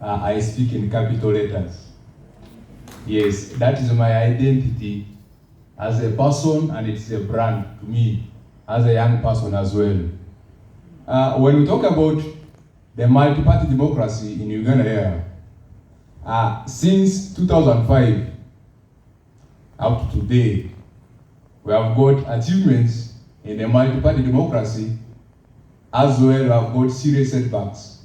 I speak in capital letters. Yes, that is my identity as a person, and it's a brand to me as a young person as well. When we talk about the multi-party democracy in Uganda here, since 2005 up to today, we have got achievements in the multi-party democracy, as well we have got serious setbacks,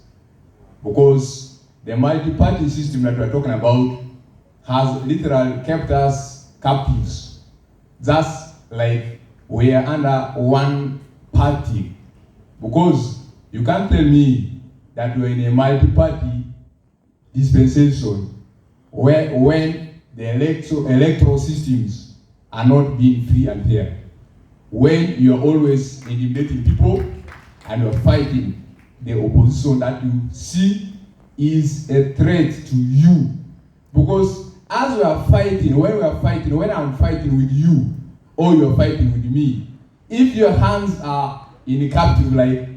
because the multi-party system that we're talking about has literally kept us captives. Just like we are under one party. Because you can't tell me that we're in a multi-party dispensation when the electoral systems are not being free and fair. When you are always intimidating people and you are fighting the opposition that you see is a threat to you. Because as we are fighting, when I'm fighting with you, or you are fighting with me, if your hands are in a captive, like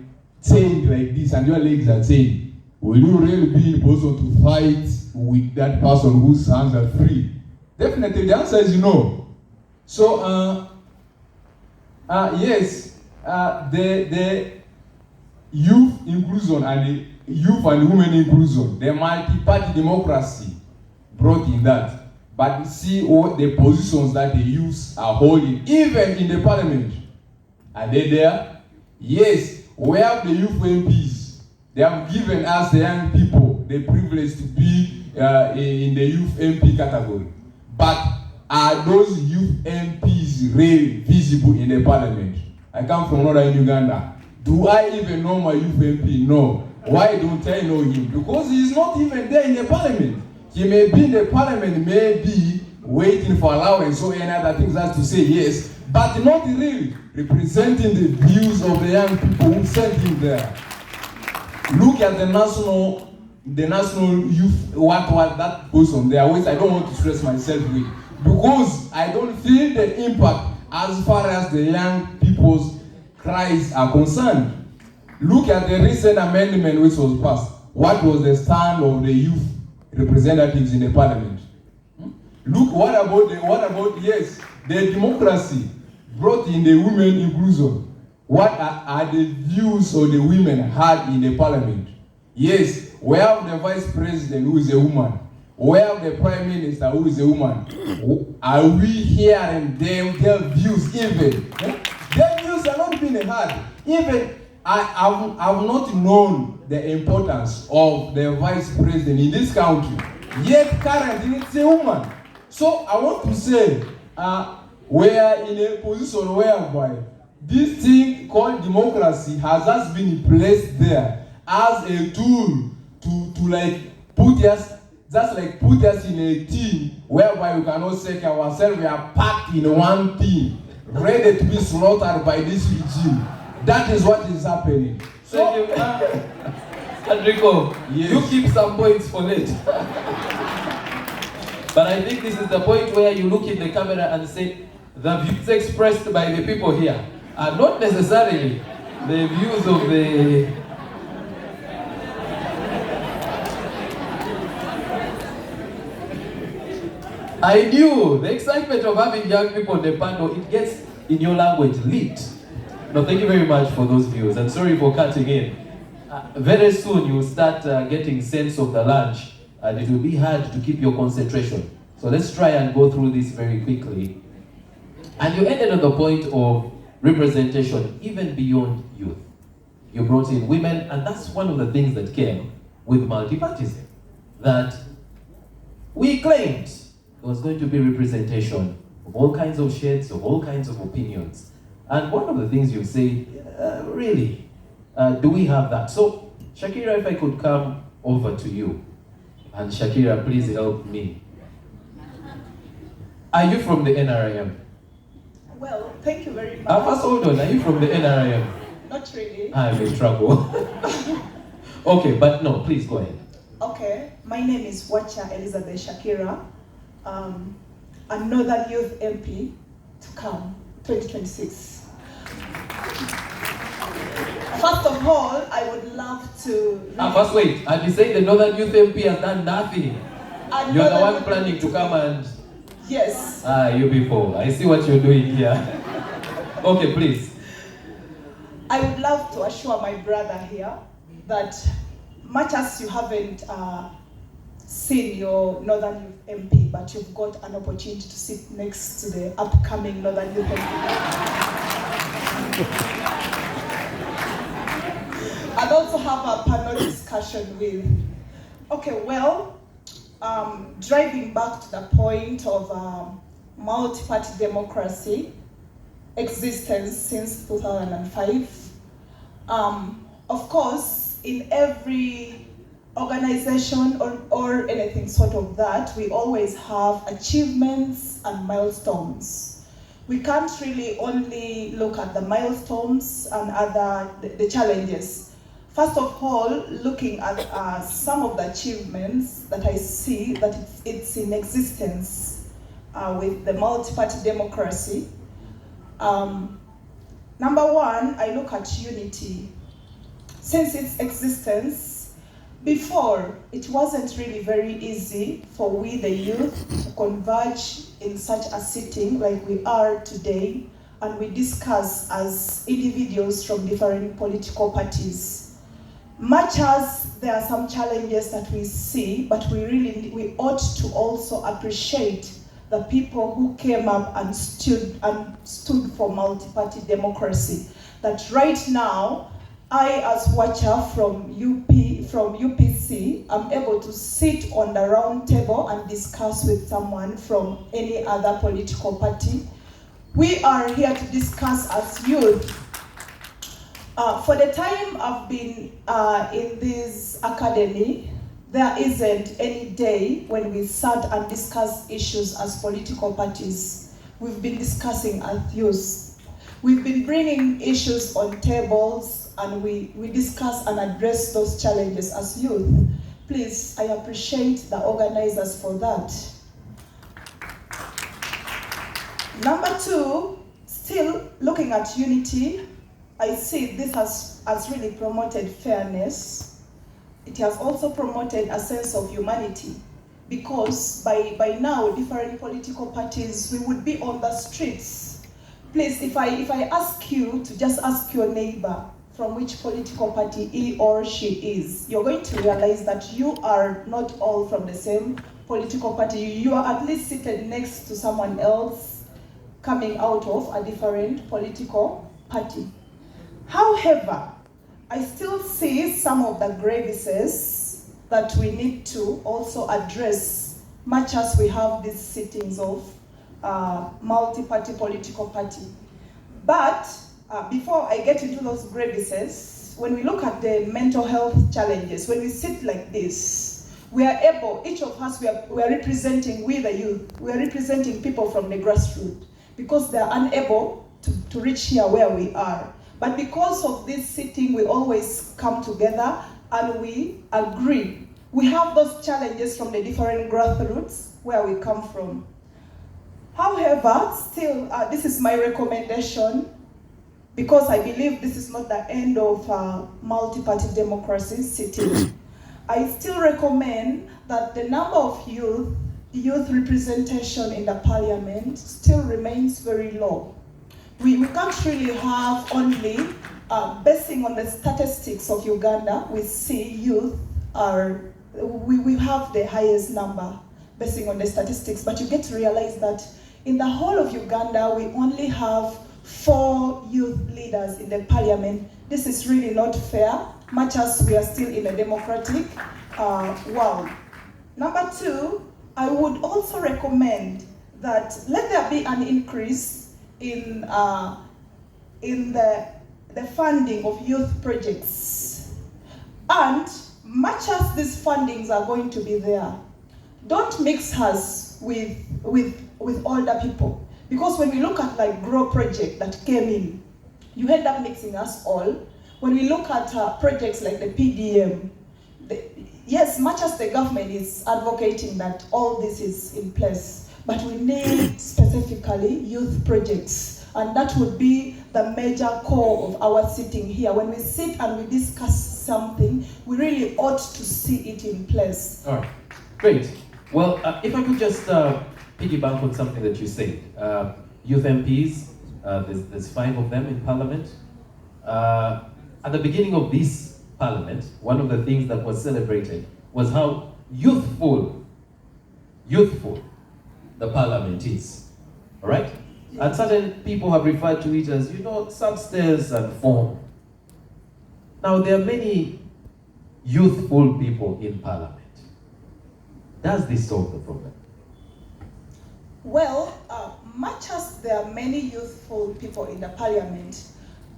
chained like this, and your legs are chained, will you really be in a position to fight with that person whose hands are free? Definitely, the answer is no. So, yes, the youth inclusion and the youth and women inclusion, the multi-party democracy brought in that. But see what the positions that the youths are holding, even in the parliament. Are they there? Yes, we have the youth MPs. They have given us, the young people, the privilege to be in the youth MP category. But are those youth MPs really visible in the parliament? I come from northern Uganda. Do I even know my youth MP? No. Why don't I know him? Because he is not even there in the parliament. He may be in the parliament, maybe waiting for allowance or any other things as to say yes, but not really representing the views of the young people who sent him there. Look at the national youth, what that goes on there, which I don't want to stress myself with, because I don't feel the impact as far as the young people's cries are concerned. Look at the recent amendment which was passed. What was the stand of the youth representatives in the parliament? Look, what about yes, the democracy brought in the women inclusion. What are the views of the women had in the parliament? Yes, we have the vice president who is a woman. We have the prime minister who is a woman. Are we hearing them, their views even? Their views are not being heard. Even I've not known the importance of the vice president in this country, yet currently it's a woman. So I want to say, we are in a position whereby this thing called democracy has just been placed there as a tool to like put us in a team whereby we cannot say ourselves, we are packed in one team, ready to be slaughtered by this regime. That is what is happening. So, Enrico, yes. You keep some points for later. But I think this is the point where you look in the camera and say, the views expressed by the people here are not necessarily the views of the... I knew the excitement of having young people on the panel, it gets in your language lit. No, thank you very much for those views, and sorry for cutting in. Very soon you will start getting sense of the lunch, and it will be hard to keep your concentration. So let's try and go through this very quickly. And you ended on the point of representation, even beyond youth. You brought in women, and that's one of the things that came with multipartyism. That we claimed there was going to be representation of all kinds of shades, of all kinds of opinions. And one of the things you say, really, do we have that? So, Shakira, if I could come over to you. And Shakira, please help me. Are you from the NRIM? Well, thank you very much. First, hold on. Are you from the NRIM? Not really. I'm in trouble. Okay, but no, please go ahead. Okay, my name is Wacha Elizabeth Shakira. I'm Northern Youth MP to come 2026. First of all, I would love to... First wait, and you say the Northern Youth MP has done nothing. You're the one planning to come and... Yes. You people. I see what you're doing here. Okay, please. I would love to assure my brother here that much as you haven't seen your Northern Youth MP, but you've got an opportunity to sit next to the upcoming Northern Youth MP. And also have a panel discussion with, okay, well, driving back to the point of multi-party democracy existence since 2005. Of course, in every organization or anything sort of that, we always have achievements and milestones. We can't really only look at the milestones and the challenges. First of all, looking at some of the achievements that I see that it's in existence with the multi-party democracy. Number one, I look at unity. Since its existence, before, it wasn't really very easy for we, the youth, to converge in such a sitting like we are today, and we discuss as individuals from different political parties. Much as there are some challenges that we see, but we ought to also appreciate the people who came up and stood for multi-party democracy. That right now, I as watcher from UPC, am able to sit on the round table and discuss with someone from any other political party. We are here to discuss as youth. For the time I've been in this academy, there isn't any day when we sat and discussed issues as political parties. We've been discussing as youth. We've been bringing issues on tables, and we discuss and address those challenges as youth. Please, I appreciate the organizers for that. Number two, still looking at unity, I see this has really promoted fairness. It has also promoted a sense of humanity, because by now, different political parties, we would be on the streets. Please, if I ask you to just ask your neighbor from which political party he or she is, you're going to realize that you are not all from the same political party. You are at least seated next to someone else coming out of a different political party. However, I still see some of the grievances that we need to also address, much as we have these sittings of multi-party political party. But before I get into those grievances, when we look at the mental health challenges, when we sit like this, we are able, each of us, we are representing, we the youth, we are representing people from the grassroots, because they are unable to reach here where we are. But because of this sitting, we always come together and we agree. We have those challenges from the different grassroots where we come from. However, still, this is my recommendation, because I believe this is not the end of multi-party democracy sitting. I still recommend that the number of youth representation in the parliament still remains very low. We can't really have only, basing on the statistics of Uganda, we see youth we have the highest number basing on the statistics, but you get to realize that in the whole of Uganda, we only have 4 youth leaders in the parliament. This is really not fair, much as we are still in a democratic world. Number 2, I would also recommend that let there be an increase in the funding of youth projects. And much as these fundings are going to be there, don't mix us with older people. Because when we look at like GROW project that came in, you end up mixing us all. When we look at projects like the PDM, yes, much as the government is advocating that all this is in place, but we need specifically youth projects, and that would be the major core of our sitting here. When we sit and we discuss something, we really ought to see it in place. All right, great. Well, if I could just piggyback on something that you said. Youth MPs, there's 5 of them in Parliament. At the beginning of this Parliament, one of the things that was celebrated was how youthful the Parliament is. All right? And certain people have referred to it as, substance and form. Now, there are many youthful people in Parliament. Does this solve the problem? Well, much as there are many youthful people in the Parliament,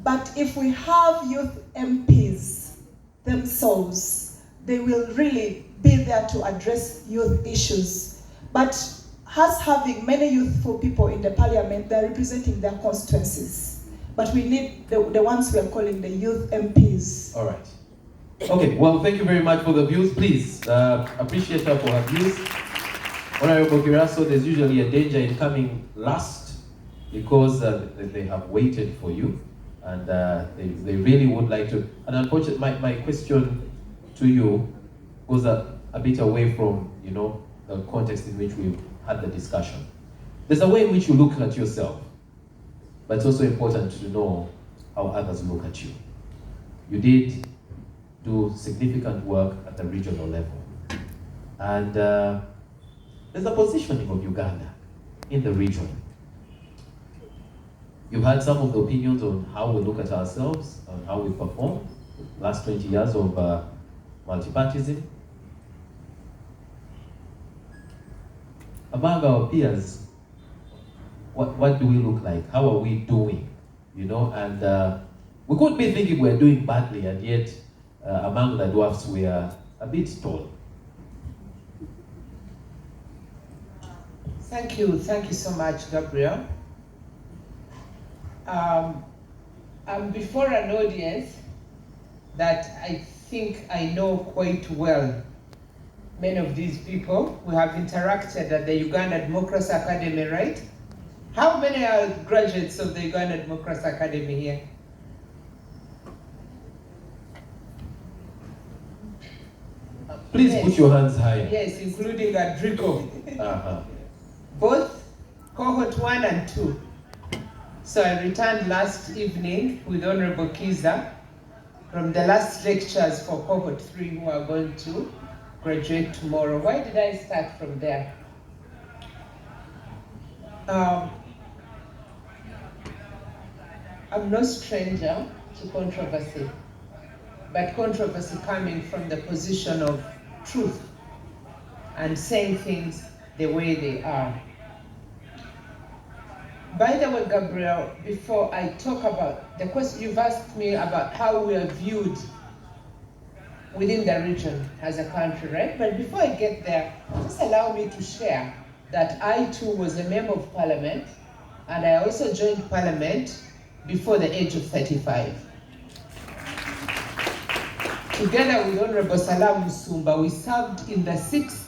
but if we have youth MPs themselves, they will really be there to address youth issues. But us having many youthful people in the Parliament, they're representing their constituencies. But we need the ones we are calling the youth MPs. All right. Okay, well, thank you very much for the views. Please appreciate her for her views. Honorable Girasso, there's usually a danger in coming last because they have waited for you and they really would like to. And unfortunately, my question to you goes a bit away from, the context in which we've had the discussion. There's a way in which you look at yourself, but it's also important to know how others look at you. You did do significant work at the regional level. And there's a positioning of Uganda in the region. You've had some of the opinions on how we look at ourselves, on how we perform, the last 20 years of multipartyism. Among our peers, what do we look like? How are we doing? And we could be thinking we're doing badly, and yet among the dwarfs we are a bit tall. Thank you so much, Gabriel. I'm before an audience that I think I know quite well. Many of these people, we have interacted at the Uganda Democracy Academy, right? How many are graduates of the Uganda Democracy Academy here? Please put your hands high. Yes, including Adrico. Both cohort 1 and 2. So I returned last evening with Honorable Kiza from the last lectures for cohort 3 who are going to graduate tomorrow. Why did I start from there? I'm no stranger to controversy, but controversy coming from the position of truth and saying things the way they are. By the way, Gabriel, before I talk about the question you've asked me about how we are viewed within the region as a country, right? But before I get there, just allow me to share that I too was a member of parliament, and I also joined parliament before the age of 35. Together with Honorable Salam Musumba, we served in the 6th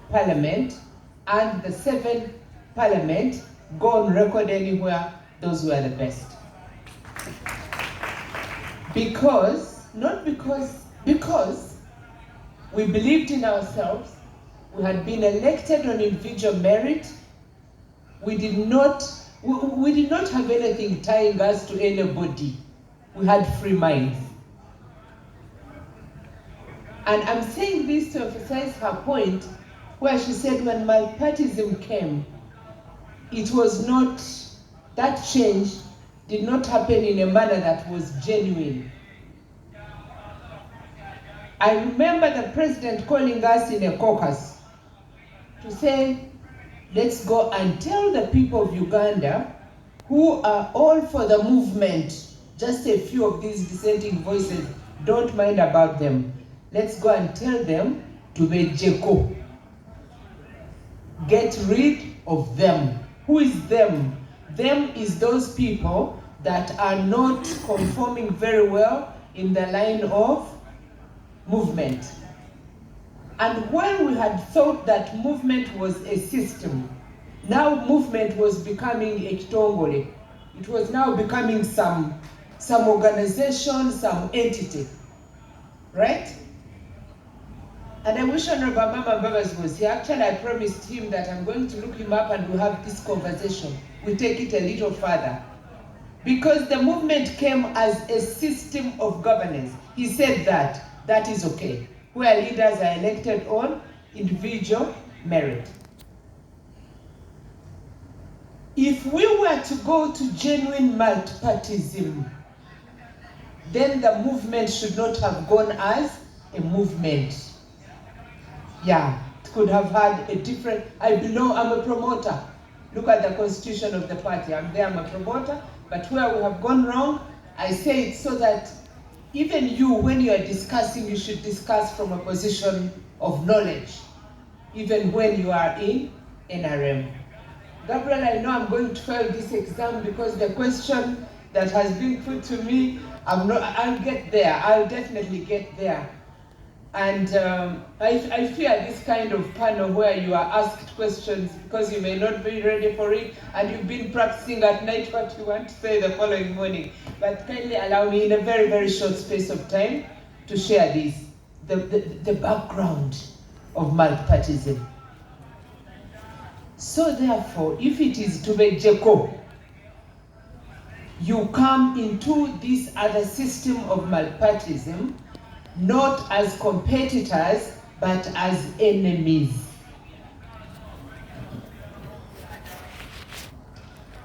parliament and the 7th parliament. Go on record anywhere, those were the best. Because we believed in ourselves, we had been elected on individual merit, we did not have anything tying us to anybody. We had free minds. And I'm saying this to emphasize her point, where she said when multipartyism came, it was not, that change did not happen in a manner that was genuine. I remember the president calling us in a caucus to say, let's go and tell the people of Uganda who are all for the movement, just a few of these dissenting voices, don't mind about them. Let's go and tell them to be Jeko. Get rid of them. Who is them? Them is those people that are not conforming very well in the line of movement. And when we had thought that movement was a system, now movement was becoming a kitongole. It was now becoming some organization, some entity, right? And I wish Honorable Mama Babas was here. Actually, I promised him that I'm going to look him up and we'll have this conversation. We take it a little further. Because the movement came as a system of governance. He said that is okay, where leaders are elected on individual merit. If we were to go to genuine multipartyism, then the movement should not have gone as a movement. Yeah, it could have had a different, I'm a promoter. Look at the constitution of the party. I'm a promoter, but where we have gone wrong, I say it so that even you, when you are discussing, you should discuss from a position of knowledge, even when you are in NRM. Gabriel, I know I'm going to fail this exam because the question that has been put to me, I'll get there, I'll definitely get there. And I fear this kind of panel where you are asked questions because you may not be ready for it and you've been practicing at night what you want to say the following morning. But kindly allow me in a very, very short space of time to share this, the background of multipartyism. So therefore, if it is to be Jeko, you come into this other system of multipartyism not as competitors, but as enemies.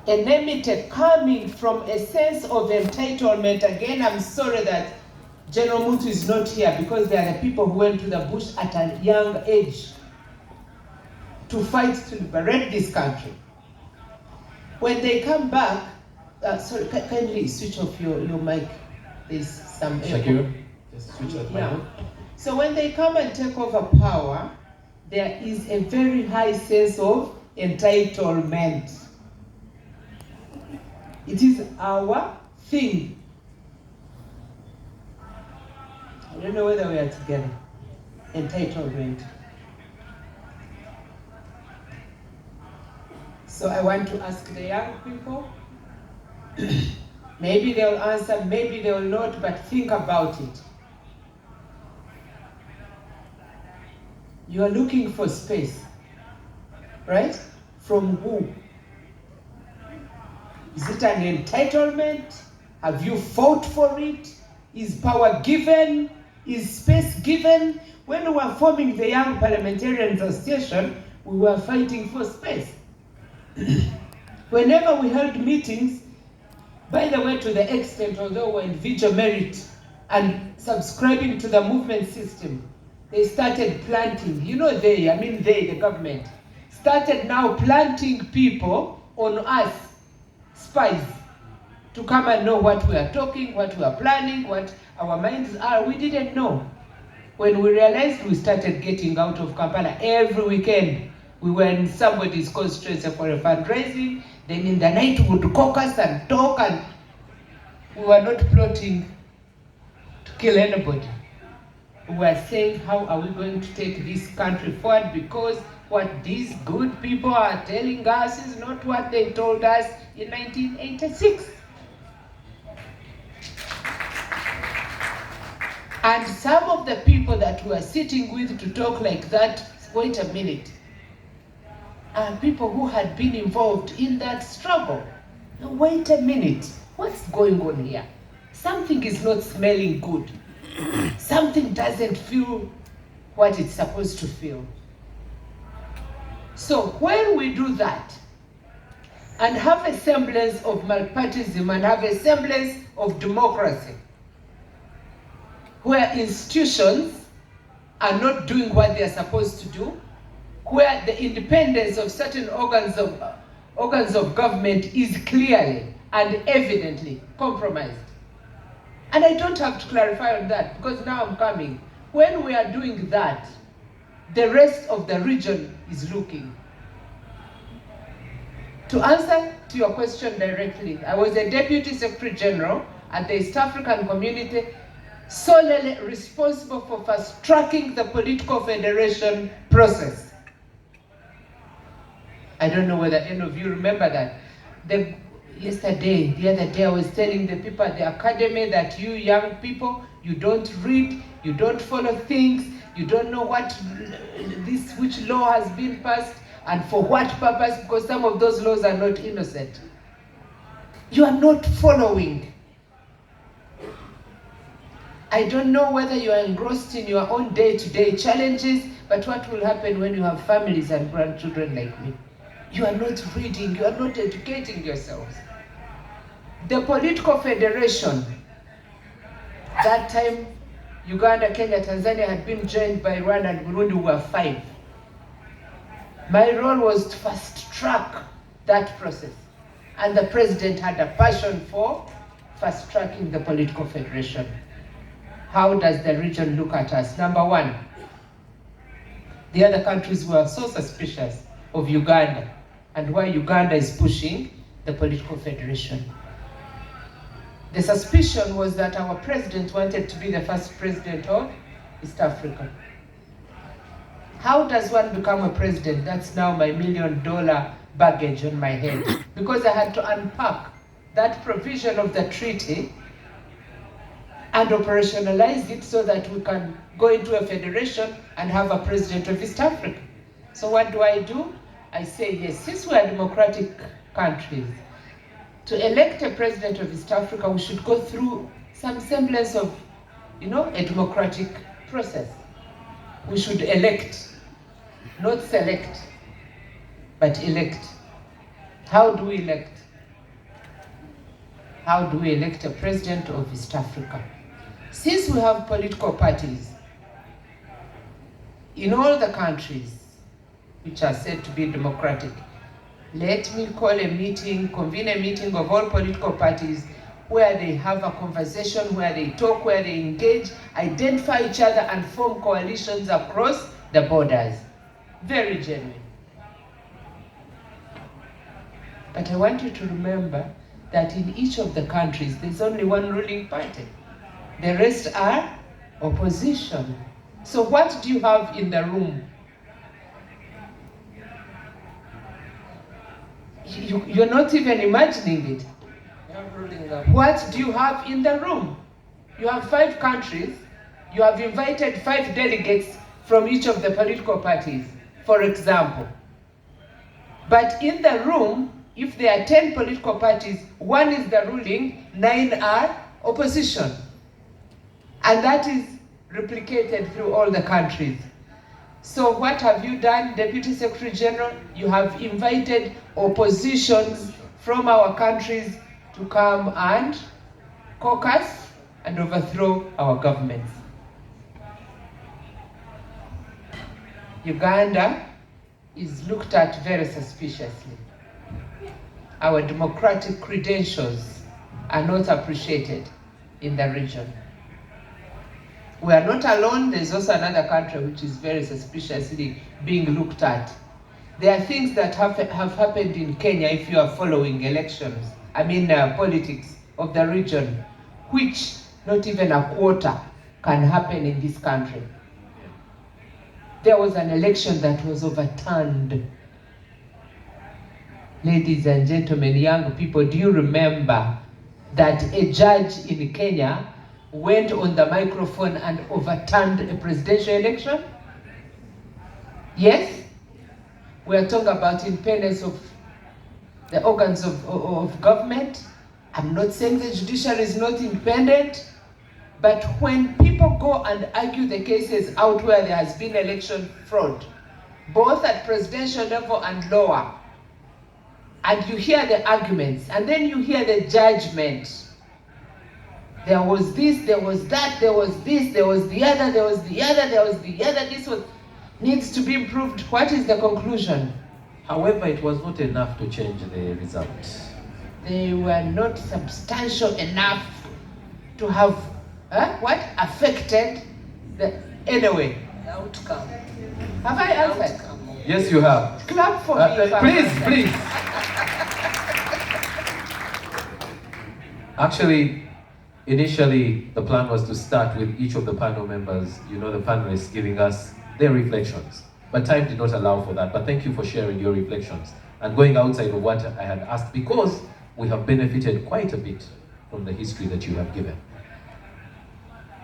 Enmity coming from a sense of entitlement. Again, I'm sorry that General Mutu is not here because there are the people who went to the bush at a young age to fight to liberate this country. When they come back, sorry, kindly switch off your mic. There's some echo. Just switch off my Yeah. mic. So when they come and take over power, there is a very high sense of entitlement. It is our thing. I don't know whether we are together. Entitlement. So I want to ask the young people, maybe they'll answer, maybe they will not, but think about it. You are looking for space, right? From who? Is it an entitlement? Have you fought for it? Is power given? Is space given? When we were forming the Young Parliamentarians Association, we were fighting for space. Whenever we held meetings, by the way, to the extent, although we're individual merit and subscribing to the movement system, they started planting, the government, started now planting people on us, spies, to come and know what we are talking, what we are planning, what our minds are. We didn't know. When we realized, we started getting out of Kampala every weekend. We were in somebody's constituency for a fundraising, then in the night we would caucus and talk, and we were not plotting to kill anybody. We were saying, how are we going to take this country forward, because what these good people are telling us is not what they told us in 1986. And some of the people that we are sitting with to talk like that, wait a minute, are people who had been involved in that struggle. Now, wait a minute, what's going on here? Something is not smelling good. Something doesn't feel what it's supposed to feel. So when we do that, and have a semblance of multipartyism and have a semblance of democracy, where institutions are not doing what they are supposed to do, where the independence of certain organs of government is clearly and evidently compromised. And I don't have to clarify on that because now I'm coming. When we are doing that, the rest of the region is looking. To answer to your question directly, I was a Deputy Secretary General at the East African Community, solely responsible for fast-tracking the political federation process. I don't know whether any of you remember that. the other day I was telling the people at the academy that you young people, you don't read, you don't follow things, you don't know which law has been passed and for what purpose, because some of those laws are not innocent. You are not following. I don't know whether you are engrossed in your own day-to-day challenges, but what will happen when you have families and grandchildren like me? You are not reading, you are not educating yourselves. The political federation, that time Uganda, Kenya, Tanzania had been joined by Rwanda and Burundi, who were 5. My role was to fast track that process. And the president had a passion for fast tracking the political federation. How does the region look at us? Number one, the other countries were so suspicious of Uganda and why Uganda is pushing the political federation. The suspicion was that our president wanted to be the first president of East Africa. How does one become a president? That's now my $1 million baggage on my head. Because I had to unpack that provision of the treaty and operationalize it so that we can go into a federation and have a president of East Africa. So what do? I say, yes, since we are democratic countries, to elect a president of East Africa, we should go through some semblance of, a democratic process. We should elect, not select, but elect. How do we elect? How do we elect a president of East Africa? Since we have political parties in all the countries which are said to be democratic, let me convene a meeting of all political parties where they have a conversation, where they talk, where they engage, identify each other and form coalitions across the borders. Very genuine. But I want you to remember that in each of the countries, there's only one ruling party. The rest are opposition. So what do you have in the room? You're not even imagining it. What do you have in the room? You have 5 countries. You have invited 5 delegates from each of the political parties, for example. But in the room, if there are 10 political parties, 1 is the ruling, 9 are opposition. And that is replicated through all the countries. So what have you done, Deputy Secretary General? You have invited oppositions from our countries to come and caucus and overthrow our governments. Uganda is looked at very suspiciously. Our democratic credentials are not appreciated in the region. We are not alone. There's also another country which is very suspiciously being looked at. There are things that have happened in Kenya, if you are following politics of the region, which not even a quarter can happen in this country. There was an election that was overturned. Ladies and gentlemen, young people, do you remember that a judge in Kenya went on the microphone and overturned a presidential election? Yes? We are talking about independence of the organs of government. I'm not saying the judiciary is not independent, but when people go and argue the cases out where there has been election fraud, both at presidential level and lower, and you hear the arguments, and then you hear the judgment. There was this, there was that, there was this, there was the other, there was the other, there was the other, this needs to be improved. What is the conclusion? However, it was not enough to change the result. They were not substantial enough to have affected the outcome. Have I answered? Yes, you have. Clap for me. Please. Actually, initially, the plan was to start with each of the panel members, the panelists giving us their reflections. But time did not allow for that. But thank you for sharing your reflections and going outside of what I had asked, because we have benefited quite a bit from the history that you have given.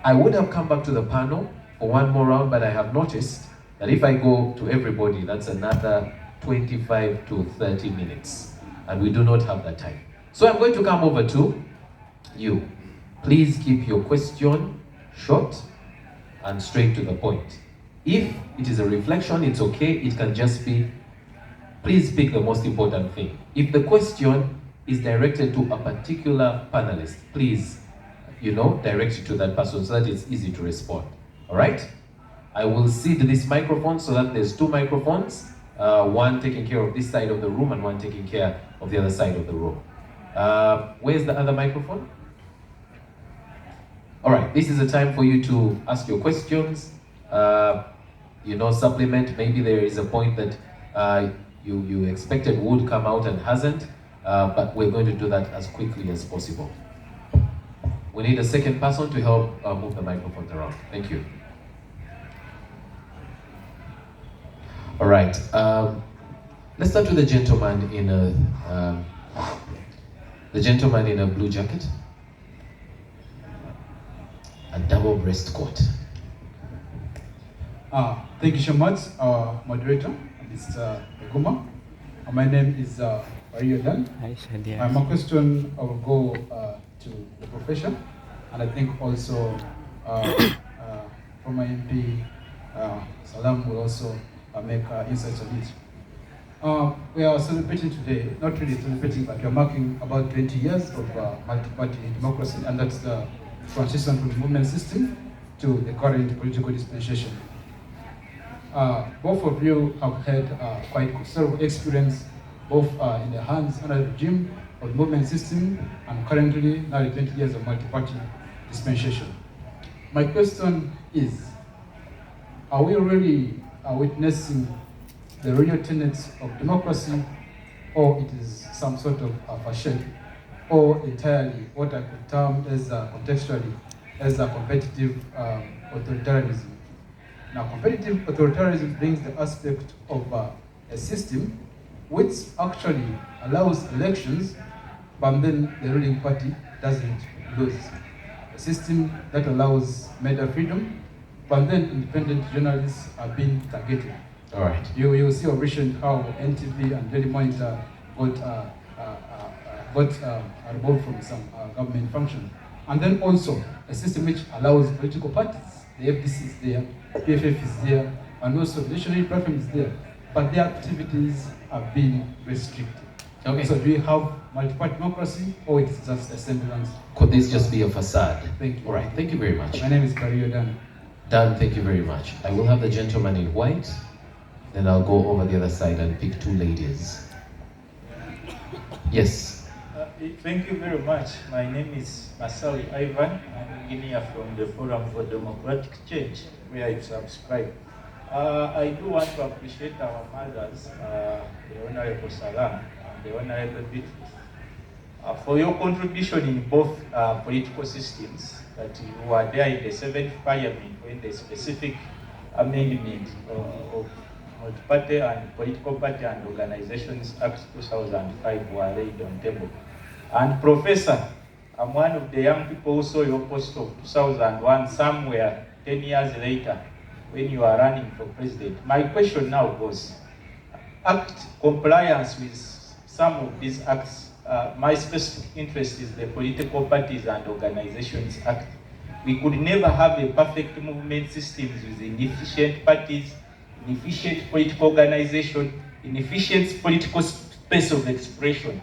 I would have come back to the panel for one more round, but I have noticed that if I go to everybody, that's another 25 to 30 minutes, and we do not have that time. So I'm going to come over to you. Please keep your question short and straight to the point. If it is a reflection, it's okay. It can just be, please pick the most important thing. If the question is directed to a particular panelist, please, direct it to that person so that it's easy to respond. All right? I will seed this microphone so that there's two microphones, one taking care of this side of the room and one taking care of the other side of the room. Where's the other microphone? All right, this is a time for you to ask your questions, supplement. Maybe there is a point that you expected would come out and hasn't, but we're going to do that as quickly as possible. We need a second person to help move the microphones around. Thank you. All right, let's start with the gentleman in a blue jacket. A double breast coat. Thank you so much, moderator, Mr. Eguma. My name is Yourh. My question will go to the profession, and I think also former MP Salam will also make insights on it. We are celebrating today, not really celebrating, but we are marking about 20 years of multi-party democracy, and that's the transition from the movement system to the current political dispensation. Both of you have had quite considerable experience, both in the hands under the regime of the movement system and currently nearly 20 years of multi-party dispensation. My question is, are we really witnessing the real tenets of democracy, or it is some sort of facade, or entirely what I could term as contextually as a competitive authoritarianism? Now, competitive authoritarianism brings the aspect of a system which actually allows elections, but then the ruling party doesn't lose. A system that allows media freedom, but then independent journalists are being targeted. All right. You will see or recent how NTV and Daily Monitor got removed from some government function. And then also a system which allows political parties. The FDC is there, PFF is there, and also the national platform is there, but their activities are being restricted. Okay. So do we have multi-party democracy, or it's just a semblance? Could this just be a facade? Thank you. All right, thank you very much. My name is Yourh. Dan, thank you very much. I will have the gentleman in white, then I'll go over the other side and pick two ladies. Yes. Thank you very much. My name is Masawi Ivan. I'm engineer from the Forum for Democratic Change, where I subscribe. I do want to appreciate our mothers, the Honorable Salam and the Honorable Beatrice, for your contribution in both political systems, that you were there in the 7th Parliament when the specific amendment of Multi-Party and Political Party and Organizations Act 2005 were laid on the table. And Professor, I'm one of the young people who saw your post of 2001 somewhere 10 years later when you are running for president. My question now goes, act compliance with some of these acts. My specific interest is the Political Parties and Organizations Act. We could never have a perfect movement system with inefficient parties, inefficient political organization, inefficient political space of expression.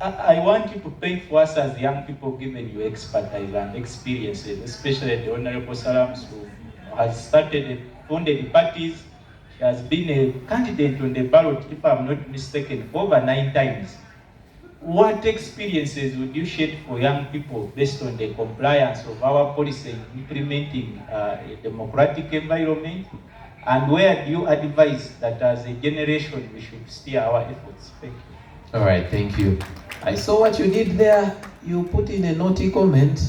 I want you to paint for us as young people, given your expertise and experiences, especially the Honorable Salams, who has founded parties. She has been a candidate on the ballot, if I'm not mistaken, over 9 times. What experiences would you share for young people based on the compliance of our policy in implementing a democratic environment? And where do you advise that as a generation we should steer our efforts? Thank you. All right, thank you. I saw what you did there. You put in a naughty comment.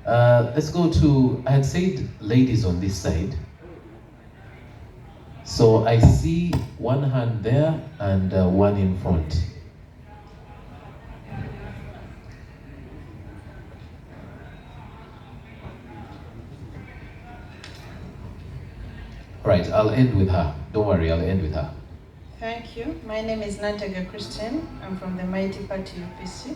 Let's go to, I had said ladies on this side. So I see one hand there and one in front. Right, I'll end with her. Don't worry, I'll end with her. Thank you. My name is Nantega Christian. I'm from the Mighty Party UPC.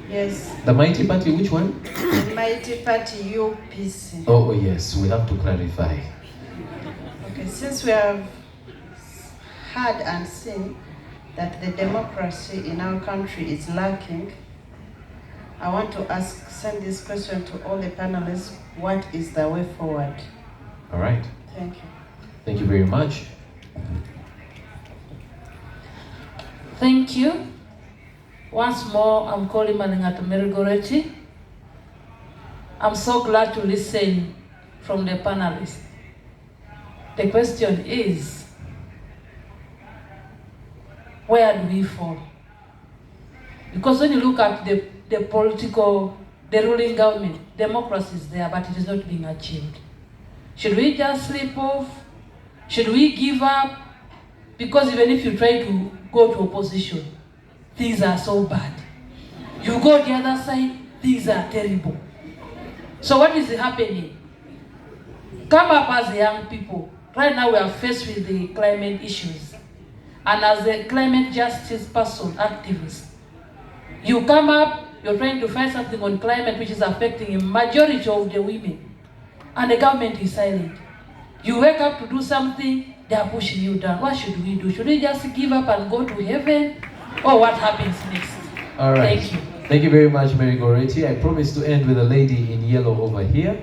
Yes. The Mighty Party, which one? The Mighty Party UPC. Oh, yes, we have to clarify. Okay, since we have heard and seen that the democracy in our country is lacking, I want to send this question to all the panelists. What is the way forward? All right. Thank you. Thank you very much. Thank you. Once more, I'm calling Malingat Merigoreti. I'm so glad to listen from the panelists. The question is, where do we fall? Because when you look at the ruling government, democracy is there, but it is not being achieved. Should we just slip off? Should we give up? Because even if you try to go to opposition, things are so bad. You go the other side, things are terrible. So what is happening? Come up as young people. Right now we are faced with the climate issues. And as a climate justice person, activist, you come up, you're trying to find something on climate which is affecting a majority of the women. And the government is silent. You wake up to do something, they are pushing you down. What should we do? Should we just give up and go to heaven? Or what happens next? All right. Thank you. Thank you very much, Mary Goretti. I promise to end with a lady in yellow over here.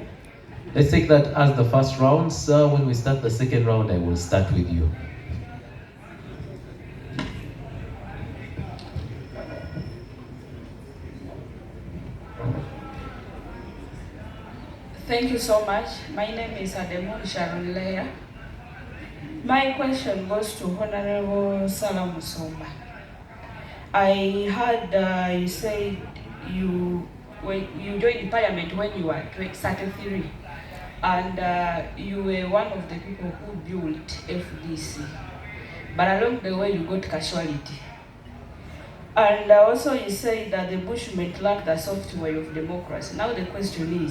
Let's take that as the first round. Sir, when we start the second round, I will start with you. Thank you so much. My name is Ademun Sharon Leah. My question goes to Honorable Salam Musomba. I heard you said you joined parliament when you were 33, and you were one of the people who built FDC. But along the way, you got casualty. And also you said that the Bushmen lacked the software of democracy. Now the question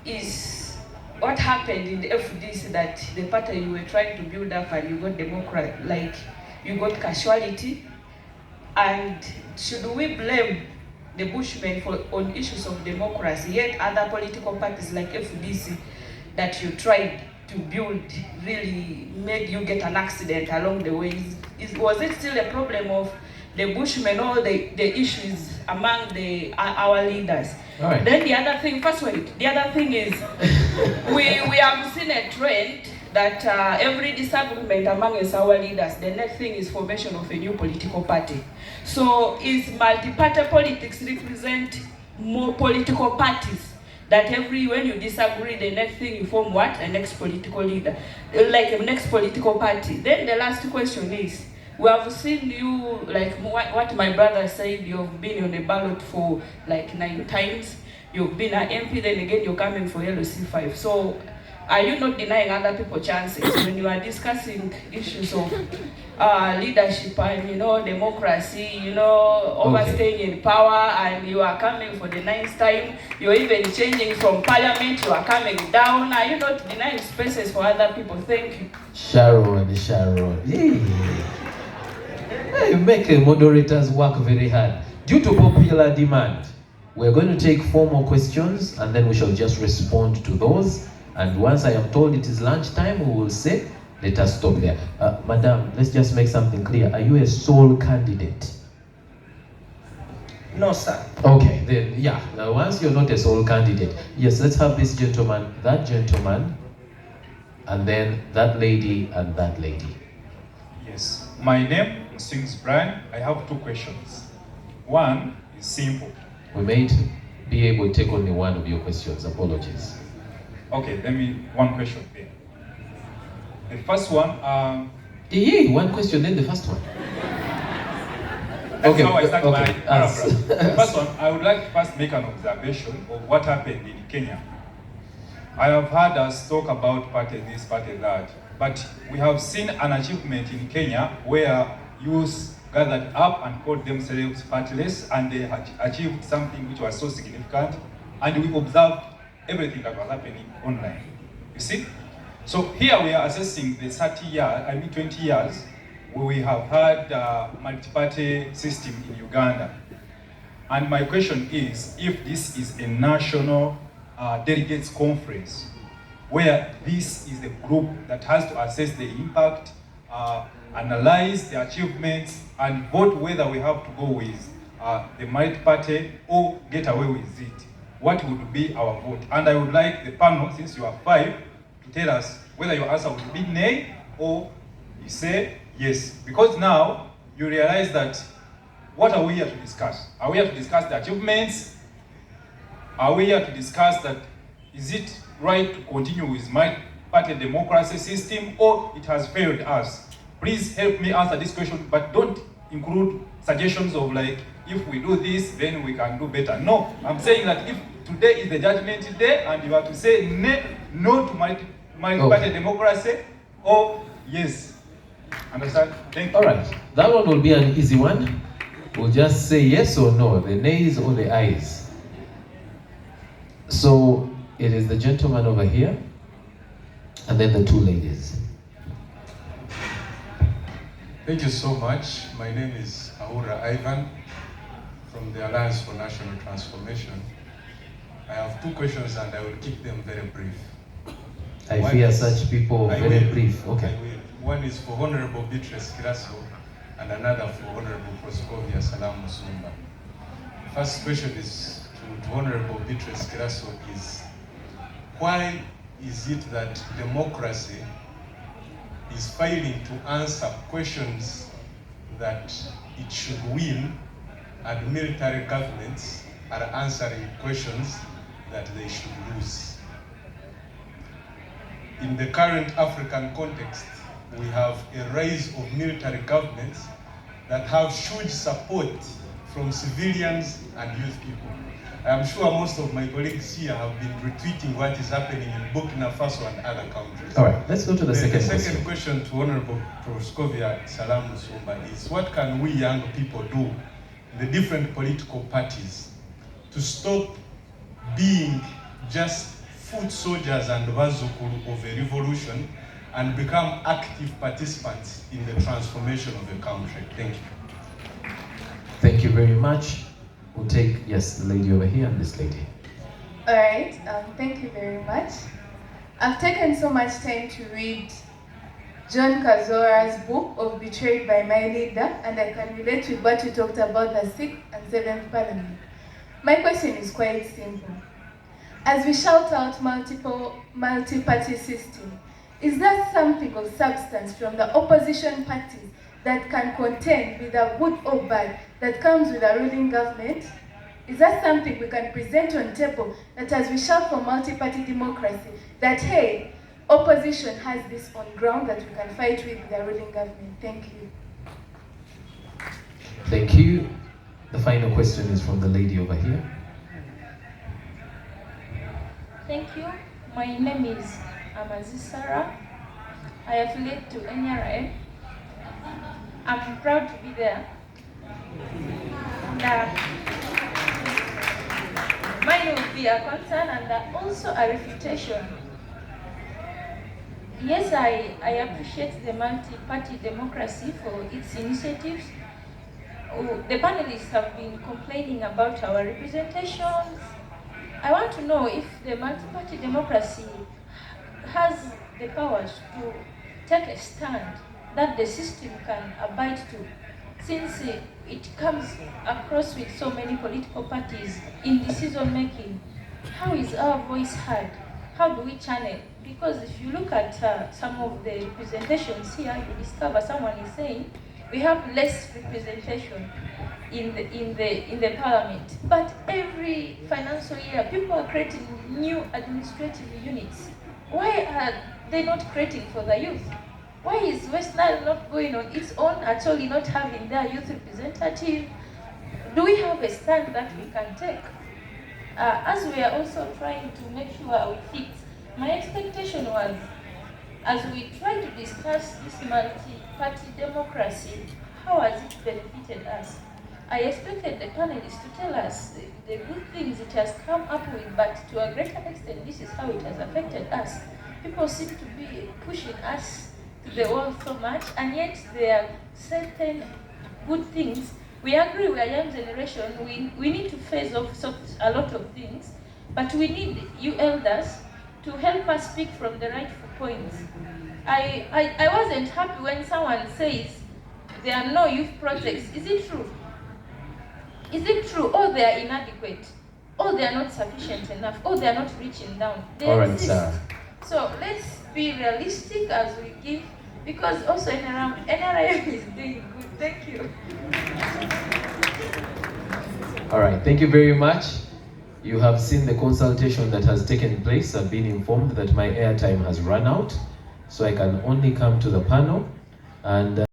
is what happened in the FDC that the party you were trying to build up and you got democracy, like you got casualty? And should we blame the Bushmen on issues of democracy, yet other political parties like FDC that you tried to build really made you get an accident along the way? Was it still a problem of the Bushmen or the issues among our leaders? All right. Then the other thing, the other thing is we have seen a trend that every disagreement amongst our leaders, the next thing is formation of a new political party. So is multi-party politics represent more political parties? That when you disagree, the next thing you form what? A next political leader, like a next political party. Then the last question is, we have seen you, like what my brother said, you've been on the ballot for like 9 times. You've been an MP, then again you're coming for LC5. So are you not denying other people chances when you are discussing issues of leadership and, democracy, overstaying in power, and you are coming for the 9th time, you're even changing from parliament, you are coming down. Are you not denying spaces for other people? Thank you. Sharon. You make moderators work very hard. Due to popular demand, we're going to take 4 more questions and then we shall just respond to those. And once I am told it is lunchtime, we will say, let us stop there. Madam, let's just make something clear. Are you a sole candidate? No, sir. Okay, then, once you're not a sole candidate, yes, let's have this gentleman, that gentleman, and then that lady and that lady. Yes, my name is Sings Brian. I have 2 questions. One is simple. We may be able to take only one of your questions. Apologies. Okay, one question there. The first one, one question, then the first one. That's how I start my paragraph. The first one, I would like to first make an observation of what happened in Kenya. I have heard us talk about party this, party that, but we have seen an achievement in Kenya where youth gathered up and called themselves partyless, and they had achieved something which was so significant, and we observed everything that was happening online. You see? So here we are assessing the 20 years where we have had a multi-party system in Uganda. And my question is, if this is a national delegates conference, where this is the group that has to assess the impact, analyze the achievements, and vote whether we have to go with the multi-party or get away with it, what would be our vote? And I would like the panel, since you are 5, to tell us whether your answer would be nay or you say yes. Because now you realize that what are we here to discuss? Are we here to discuss the achievements? Are we here to discuss that is it right to continue with multi-party democracy system or it has failed us? Please help me answer this question, but don't include suggestions of like, if we do this, then we can do better. No, I'm saying that if today is the judgment day and you have to say no to multi-party democracy or yes. Understand? Thank you. All right, that one will be an easy one. We'll just say yes or no, the nays or the ayes. So it is the gentleman over here, and then the 2 ladies. Thank you so much. My name is Yourh Ivan from the Alliance for National Transformation. I have 2 questions and I will keep them very brief. I fear such people very brief. Okay. One is for Honorable Beatrice Kiraso and another for Honorable Proskovia Salamu Sumba. First question is to Honorable Beatrice Kiraso is, why is it that democracy is failing to answer questions that it should win, and military governments are answering questions that they should lose? In the current African context, we have a rise of military governments that have huge support from civilians and youth people. I am sure most of my colleagues here have been retweeting what is happening in Burkina Faso and other countries. All right, let's go to the second question. The second question to Honorable Proskovia Salamu Sumba is, what can we young people do in the different political parties to stop being just foot soldiers and vazukuru of a revolution and become active participants in the transformation of the country? Thank you. Thank you very much. We'll take, yes, the lady over here and this lady. All right, thank you very much. I've taken so much time to read John Kazora's book of Betrayed by My Leader, and I can relate with what you talked about the 6th and 7th Parliament. My question is quite simple. As we shout out multi-party system, is there something of substance from the opposition parties that can contend with the good or bad that comes with a ruling government? Is that something we can present on table, that as we shout for multi-party democracy, that hey, opposition has this on ground that we can fight with the ruling government? Thank you. Thank you. The final question is from the lady over here. Thank you. My name is Amazi Sarah. I affiliate to NRM. I'm proud to be there. And, mine will be a concern and also a refutation. Yes, I appreciate the multi-party democracy for its initiatives. The panelists have been complaining about our representations. I want to know if the multi-party democracy has the powers to take a stand that the system can abide to, since it comes across with so many political parties in decision making. How is our voice heard? How do we channel? Because if you look at some of the representations here, you discover someone is saying we have less representation in the parliament. But every financial year, people are creating new administrative units. Why are they not creating for the youth? Why is West Nile not going on its own, actually not having their youth representative? Do we have a stand that we can take? As we are also trying to make sure we fix, my expectation was, as we try to discuss this multi-party democracy, how has it benefited us? I expected the panelists to tell us the good things it has come up with, but to a greater extent, this is how it has affected us. people seem to be pushing us to the wall so much, and yet there are certain good things. We agree we are a young generation, we need to face off a lot of things, but we need you elders to help us speak from the rightful points. I wasn't happy when someone says there are no youth projects. Is it true? Is it true? Oh, they are inadequate. Oh, they are not sufficient enough. Oh, they are not reaching down. They All right, exist. Sarah. So let's be realistic as we give, because also NRM is doing good. Thank you. All right, thank you very much. You have seen the consultation that has taken place. I've been informed that my airtime has run out, so I can only come to the panel and